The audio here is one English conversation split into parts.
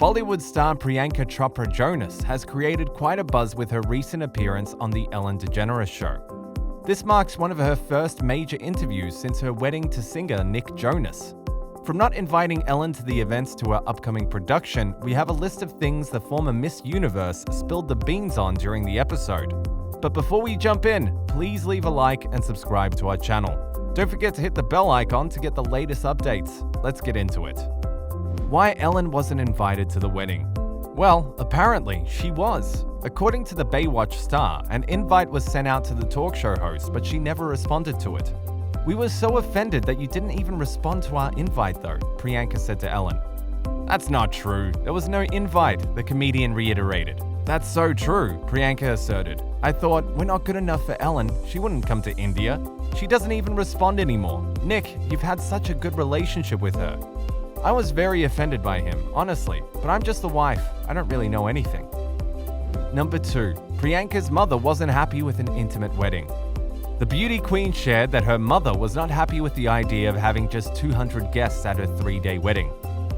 Bollywood star Priyanka Chopra Jonas has created quite a buzz with her recent appearance on The Ellen DeGeneres Show. This marks one of her first major interviews since her wedding to singer Nick Jonas. From not inviting Ellen to the events to her upcoming production, we have a list of things the former Miss Universe spilled the beans on during the episode. But before we jump in, please leave a like and subscribe to our channel. Don't forget to hit the bell icon to get the latest updates. Let's get into it. Why Ellen wasn't invited to the wedding? Well, apparently she was. According to the Baywatch star, an invite was sent out to the talk show host, but she never responded to it. "We were so offended that you didn't even respond to our invite though," Priyanka said to Ellen. "That's not true. There was no invite," the comedian reiterated. "That's so true," Priyanka asserted. "I thought, we're not good enough for Ellen. She wouldn't come to India. She doesn't even respond anymore. Nick, you've had such a good relationship with her." "I was very offended by him, honestly, but I'm just the wife. I don't really know anything." Number 2. Priyanka's mother wasn't happy with an intimate wedding. The beauty queen shared that her mother was not happy with the idea of having just 200 guests at her 3-day wedding.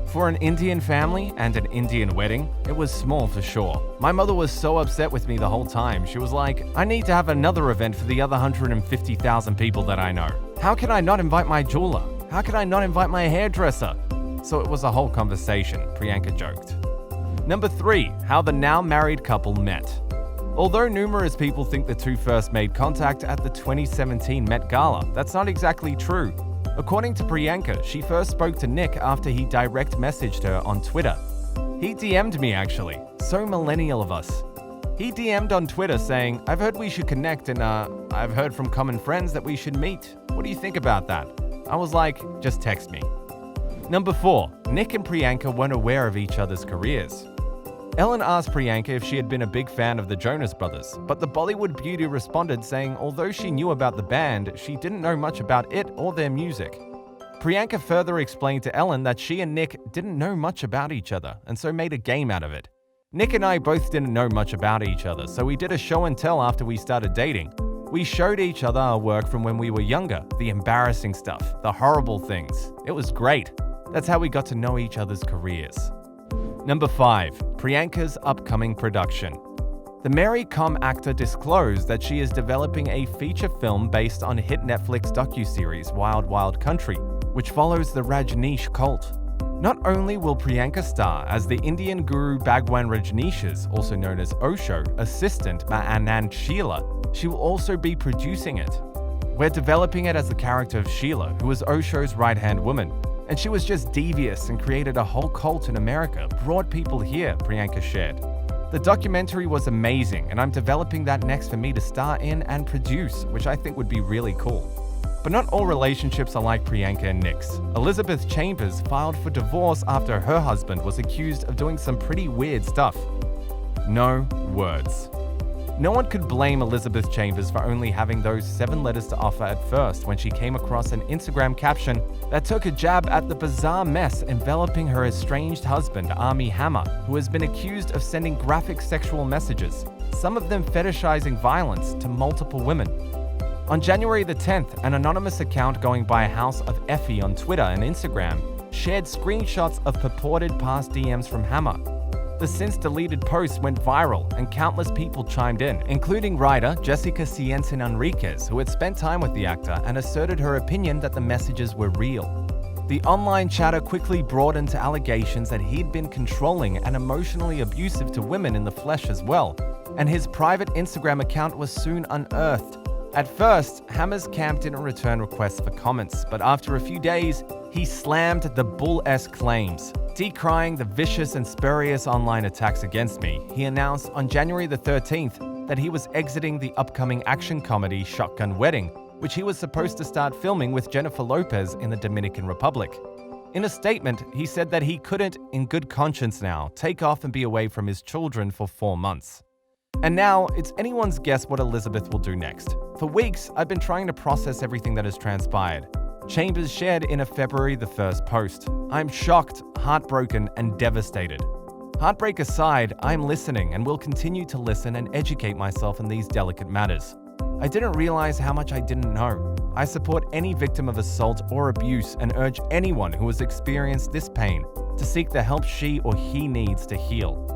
"For an Indian family and an Indian wedding, it was small for sure. My mother was so upset with me the whole time. She was like, I need to have another event for the other 150,000 people that I know. How can I not invite my jeweler? How can I not invite my hairdresser?" So it was a whole conversation, Priyanka joked. Number 3. How the now married couple met. Although numerous people think the two first made contact at the 2017 Met Gala, that's not exactly true. According to Priyanka, she first spoke to Nick after he direct messaged her on Twitter. "He DM'd me actually. So millennial of us." He DM'd on Twitter saying, "I've heard we should connect and I've heard from common friends that we should meet. What do you think about that?" I was like, just text me. Number 4. Nick and Priyanka weren't aware of each other's careers. Ellen asked Priyanka if she had been a big fan of the Jonas Brothers, but the Bollywood beauty responded saying although she knew about the band, she didn't know much about it or their music. Priyanka further explained to Ellen that she and Nick didn't know much about each other, and so made a game out of it. "Nick and I both didn't know much about each other, so we did a show and tell after we started dating. We showed each other our work from when we were younger, the embarrassing stuff, the horrible things. It was great. That's how we got to know each other's careers." Number 5. Priyanka's upcoming production. The Mary Com actor disclosed that she is developing a feature film based on hit Netflix docuseries Wild Wild Country, which follows the Rajneesh cult. Not only will Priyanka star as the Indian guru Bhagwan Rajneesh's, also known as Osho, assistant Anand Sheila, she will also be producing it. "We're developing it as the character of Sheila, who was Osho's right-hand woman. And she was just devious and created a whole cult in America, brought people here," Priyanka shared. "The documentary was amazing, and I'm developing that next for me to star in and produce, which I think would be really cool." But not all relationships are like Priyanka and Nick's. Elizabeth Chambers filed for divorce after her husband was accused of doing some pretty weird stuff. No words. No one could blame Elizabeth Chambers for only having those 7 letters to offer at first when she came across an Instagram caption that took a jab at the bizarre mess enveloping her estranged husband, Armie Hammer, who has been accused of sending graphic sexual messages, some of them fetishizing violence, to multiple women. On January the 10th, an anonymous account going by House of Effie on Twitter and Instagram shared screenshots of purported past DMs from Hammer. The since-deleted post went viral and countless people chimed in, including writer Jessica Cienci Enriquez, who had spent time with the actor and asserted her opinion that the messages were real. The online chatter quickly broadened to allegations that he'd been controlling and emotionally abusive to women in the flesh as well, and his private Instagram account was soon unearthed. At first, Hammer's camp didn't return requests for comments, but after a few days, he slammed the bull-esque claims. Decrying the vicious and spurious online attacks against me, he announced on January the 13th that he was exiting the upcoming action comedy Shotgun Wedding, which he was supposed to start filming with Jennifer Lopez in the Dominican Republic. In a statement, he said that he couldn't, in good conscience now, take off and be away from his children for 4 months. And now, it's anyone's guess what Elizabeth will do next. "For weeks, I've been trying to process everything that has transpired," Chambers shared in a February the 1st post. "I'm shocked, heartbroken, and devastated. Heartbreak aside, I'm listening and will continue to listen and educate myself in these delicate matters. I didn't realize how much I didn't know. I support any victim of assault or abuse and urge anyone who has experienced this pain to seek the help she or he needs to heal.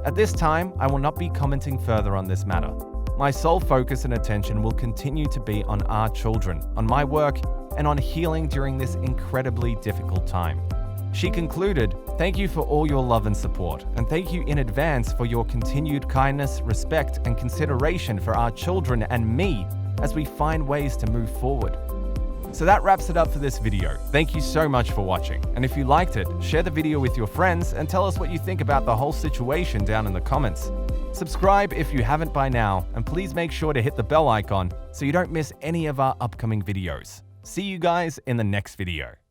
At this time, I will not be commenting further on this matter. My sole focus and attention will continue to be on our children, on my work, and on healing during this incredibly difficult time. She concluded, "Thank you for all your love and support, and thank you in advance for your continued kindness, respect, and consideration for our children and me as we find ways to move forward." So that wraps it up for this video. Thank you so much for watching, and if you liked it, share the video with your friends and tell us what you think about the whole situation down in the comments. Subscribe if you haven't by now, and please make sure to hit the bell icon so you don't miss any of our upcoming videos. See you guys in the next video.